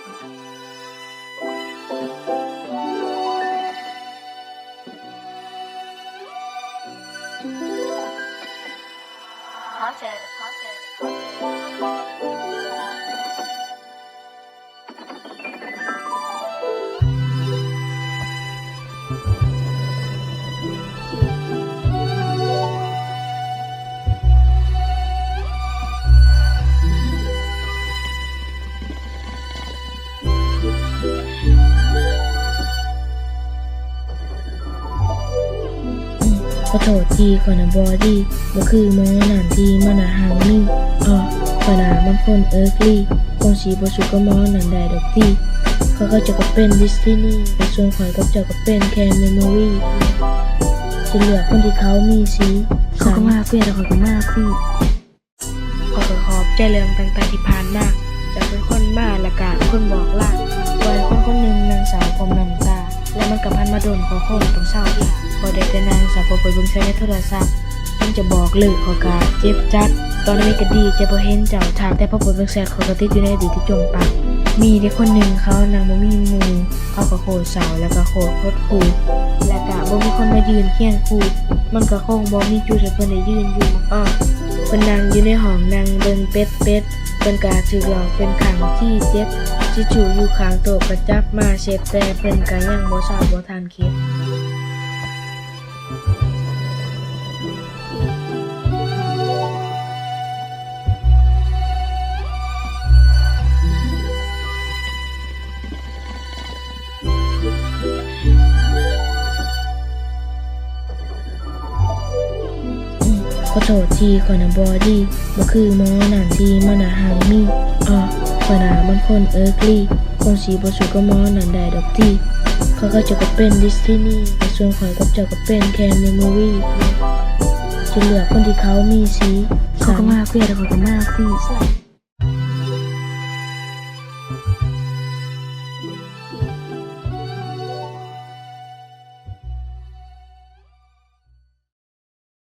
ขอโทษทีขอนะบอดี้บ่คือหมอนั่นที่มันน่ะหังนี่ขอนะมันคนเอิร์กลี่คงสิบ่สุกกับหมอนั่นได้ดอกติเขาก็จะก็เป็นดิสตินีแต่ส่วนข่อยกับเจ้าก็เป็นแค่เมมโมรีจะเหลือคนที่เขามีสีเขาก็มาเพื่อนแต่เขาก็มาพี่ขอขอบใจเรื่องต่างๆที่ผ่านมาจะเป็นคนบ้าละกะคนบอกลาไว้คนหนึ่งนางสาวผมน้ำตาและมันกับพันมาโดนขอคนต้องเศร้าอีกพอได้แต่นางสาวพอไปเบิ่งใช้ในโทรศัพท์มันจะบอกเลยขอกาเจ็บจัดตอนนี้ก็ดีจะบ่เห็นเจ้าทางแต่พอเปิดเบิ่งแชทเขาก็ติดอยู่ในอดีตที่จมปักมีเด็กคนหนึ่งเขานางบ่มีหมู่เขาก็โคตรเศร้าแล้วก็โคตรหดหู่และก็บ่มีคนมายืนเคียงคู่มันก็คงบ่มีจุดให้เพิ่นได้ยืนอยู่เพิ่นนั่งอยู่ในห้องนั่งเบิ่งเป็ดเพิ่นก็ถูกหลอกเป็นครั้งที่7ที่จู่อยู่ข้างโต๊ะก็จับมาเช็ดแต่เพิ่นก็ยังบ่ทราบบ่ทันคิดขอโทษทีขอนะบอดี้บ่คือหมอนั่นที่มันน่ะหังนี่ขอนะมันคนเอิร์กลี่คงสิบ่สุกกับหมอนั่นได้ดอกติเขาก็จะก็เป็นดิสตินีแต่ส่วนข่อยกับเจ้าก็เป็นแค่เมมโมรีจะเหลือคนที่เขามีสีเขาก็มาเพื่อนแต่เขาก็มาพี่